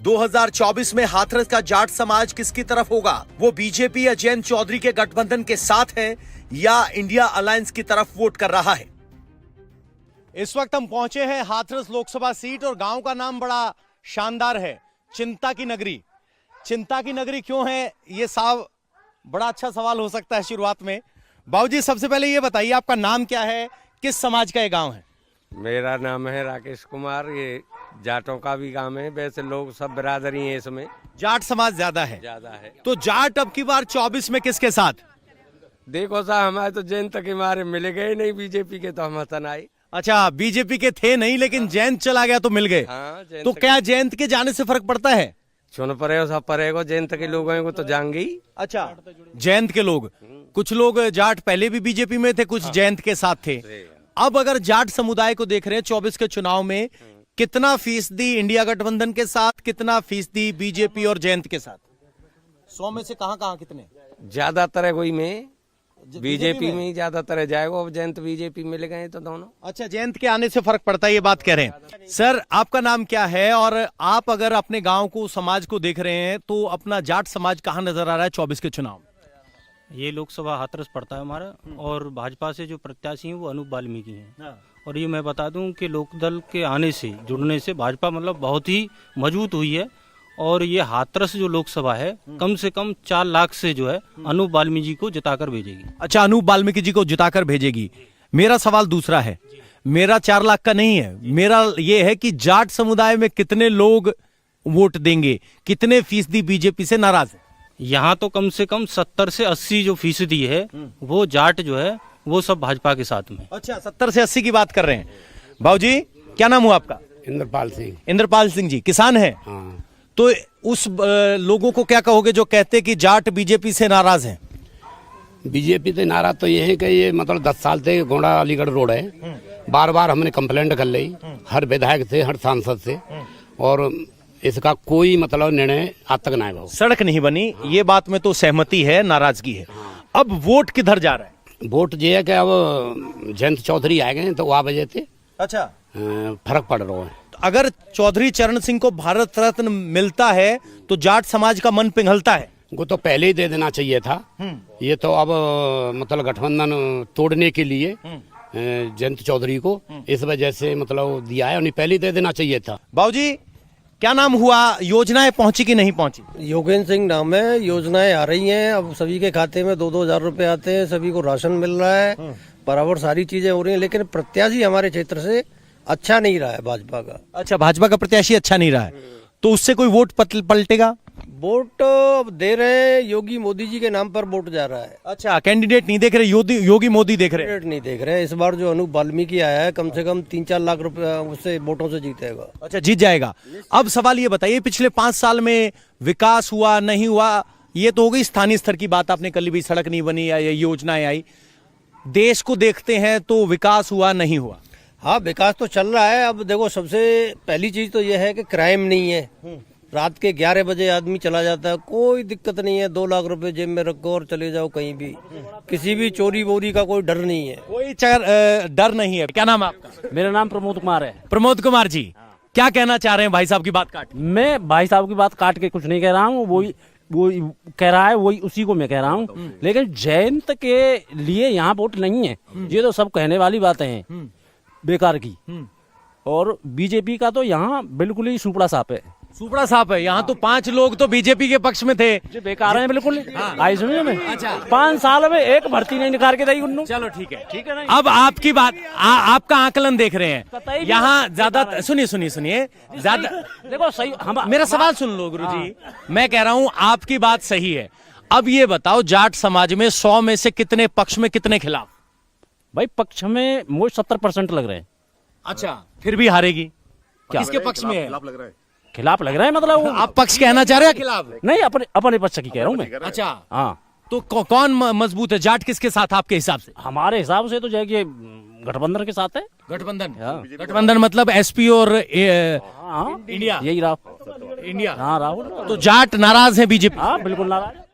2024 में हाथरस का जाट समाज किसकी तरफ होगा? वो बीजेपी या जयंत चौधरी के गठबंधन के साथ है या इंडिया अलायंस की तरफ वोट कर रहा है? इस वक्त हम पहुंचे हैं हाथरस लोकसभा सीट और गांव का नाम बड़ा शानदार है, चिंता की नगरी। चिंता की नगरी क्यों है, ये साहब बड़ा अच्छा सवाल हो सकता है शुरुआत में। बाबूजी, सबसे पहले ये बताइए आपका नाम क्या है, किस समाज का ये गांव है? मेरा नाम है राकेश कुमार। ये जाटों का भी गांव है, वैसे लोग सब बिरादरी हैं इसमें। जाट समाज ज्यादा है। तो जाट अब की बार 24 में किसके साथ? देखो साहब, हमारे तो जयंत के मारे मिल गए नहीं, बीजेपी के तो हम हतन आए। अच्छा, बीजेपी के थे नहीं, लेकिन जयंत चला गया तो मिल गए। हाँ, तो क्या जयंत के जाने से फर्क पड़ता है? सुन पड़े सब पड़ेगा, जयंत के लोगों को तो जाएंगे ही। अच्छा, जयंत के लोग, कुछ लोग जाट पहले भी बीजेपी में थे, कुछ जयंत के साथ थे। अब अगर जाट समुदाय को देख रहे हैं 24 के चुनाव में, कितना फीसदी इंडिया गठबंधन के साथ, कितना फीसदी बीजेपी और जयंत के साथ? 100 में से कहां कितने? ज्यादातर कोई में बीजेपी में ही ज्यादातर जाएगा। अब जयंत बीजेपी मिल गए तो दोनों। अच्छा, जयंत के आने से फर्क पड़ता है, ये बात कह रहे हैं। सर, आपका नाम क्या है और आप अगर अपने गांव को, समाज को देख रहे हैं तो अपना जाट समाज कहां नजर आ रहा है 24 के चुनाव? ये लोकसभा हाथरस पड़ता है हमारा, और भाजपा से जो प्रत्याशी हैं वो अनूप वाल्मीकि हैं। और ये मैं बता दूं कि लोकदल के आने से, जुड़ने से भाजपा मतलब बहुत ही मजबूत हुई है। और ये हाथरस जो लोकसभा है, कम से कम 4 लाख से जो है अनूप वाल्मीकि को जिताकर भेजेगी। अच्छा, अनूप वाल्मीकि जी को जिताकर भेजेगी। मेरा सवाल दूसरा है, मेरा 4 लाख का नहीं है, मेरा ये है कि जाट समुदाय में कितने लोग वोट देंगे, कितने फीसदी बीजेपी से नाराज है? यहाँ तो कम से कम 70 से 80 जो फीसदी है वो जाट जो है वो सब भाजपा के साथ में। अच्छा, 70 से 80 की बात कर रहे हैं। बाबूजी, क्या नाम हुआ आपका? इंद्रपाल सिंह। इंद्रपाल सिंह जी, किसान है? हाँ। तो उस लोगों को क्या कहोगे जो कहते कि जाट बीजेपी से नाराज हैं? बीजेपी से नाराज तो ये है कि ये मतलब 10 साल से गोंडा अलीगढ़ रोड है, बार बार हमने कंप्लेंट कर ली हर विधायक से, हर सांसद से, और इसका कोई मतलब निर्णय आज तक नहीं हुआ। सड़क नहीं बनी, ये बात में तो सहमति है, नाराजगी है। अब वोट किधर जा रहा है? वोट ये है कि अब जयंत चौधरी आए गए तो वह वजह से अच्छा फर्क पड़ रहा है। तो अगर चौधरी चरण सिंह को भारत रत्न मिलता है तो जाट समाज का मन पिघलता है। वो तो पहले ही दे देना चाहिए था। ये तो अब मतलब गठबंधन तोड़ने के लिए जयंत चौधरी को इस वजह से मतलब दिया है, उन्हें पहले ही दे देना चाहिए था। बाबूजी, क्या नाम हुआ, योजनाएं पहुंची कि नहीं पहुंची? योगेंद्र सिंह नाम है। योजनाएं आ रही हैं, अब सभी के खाते में 2-2 हजार रुपए आते हैं, सभी को राशन मिल रहा है, बराबर सारी चीजें हो रही हैं। लेकिन प्रत्याशी हमारे क्षेत्र से अच्छा नहीं रहा है भाजपा का। अच्छा, भाजपा का प्रत्याशी अच्छा नहीं रहा है, तो उससे कोई वोट पलटेगा? वोट दे रहे हैं, योगी मोदी जी के नाम पर वोट जा रहा है। अच्छा, कैंडिडेट नहीं देख रहे, योगी मोदी देख रहे हैं। कैंडिडेट नहीं देख रहे हैं। इस बार जो अनूप वाल्मीकि आया है, कम से कम 3-4 लाख रुपए उससे वोटों से जीतेगा। अच्छा, जीत जाएगा। अब सवाल ये बताइए, पिछले 5 साल में विकास हुआ नहीं हुआ? ये तो हो गई स्थानीय स्तर की बात, आपने कल भी सड़क नहीं बनी या योजनाएं आई। देश को देखते हैं तो विकास हुआ नहीं हुआ? हाँ, विकास तो चल रहा है। अब देखो, सबसे पहली चीज तो यह है कि क्राइम नहीं है। रात के 11 बजे आदमी चला जाता है, कोई दिक्कत नहीं है। 2 लाख रुपए जेब में रखो और चले जाओ कहीं भी, किसी भी चोरी वोरी का कोई डर नहीं है। कोई डर नहीं है। क्या नाम है आपका? मेरा नाम प्रमोद कुमार है। प्रमोद कुमार जी, क्या कहना चाह रहे हैं भाई साहब की बात काट? मैं भाई साहब की बात काट के कुछ नहीं कह रहा हूँ, वो कह रहा है, वही उसी को मैं कह रहा हूँ। लेकिन जयंत के लिए यहाँ वोट नहीं है, ये तो सब कहने वाली बातें हैं बेकार की। और बीजेपी का तो यहाँ बिल्कुल ही सुपड़ा साफ है। सुपड़ा साफ है। यहाँ तो 5 लोग तो बीजेपी के पक्ष में थे, जो बेकार हैं बिल्कुल। आई सुनिए में, 5 साल में एक भर्ती नहीं निकाल के दी उन्होंने। चलो ठीक है ना। अब आपकी बात, आपका आकलन देख रहे हैं यहाँ ज्यादा। सुनिए ज्यादा देखो सही, मेरा सवाल सुन लो गुरुजी। मैं कह रहा हूँ आपकी बात सही है। अब ये बताओ, जाट समाज में 100 में से कितने पक्ष में, कितने खिलाफ? भाई पक्ष में मुझे 70% लग रहे हैं। अच्छा, फिर भी हारेगी? क्या किसके पक्ष में है? खिलाफ लग रहा है, मतलब आप पक्ष कहना चाह रहे हैं खिलाफ? नहीं, अपने पक्ष की कह रहा हूँ मैं। अच्छा, हाँ। तो कौन मजबूत है? जाट किसके साथ आपके हिसाब से? हमारे हिसाब से तो जो है कि गठबंधन के साथ है। गठबंधन मतलब एसपी और इंडिया, यही राहुल। इंडिया। हाँ, राहुल। तो जाट नाराज है बीजेपी? हाँ, बिल्कुल नाराज।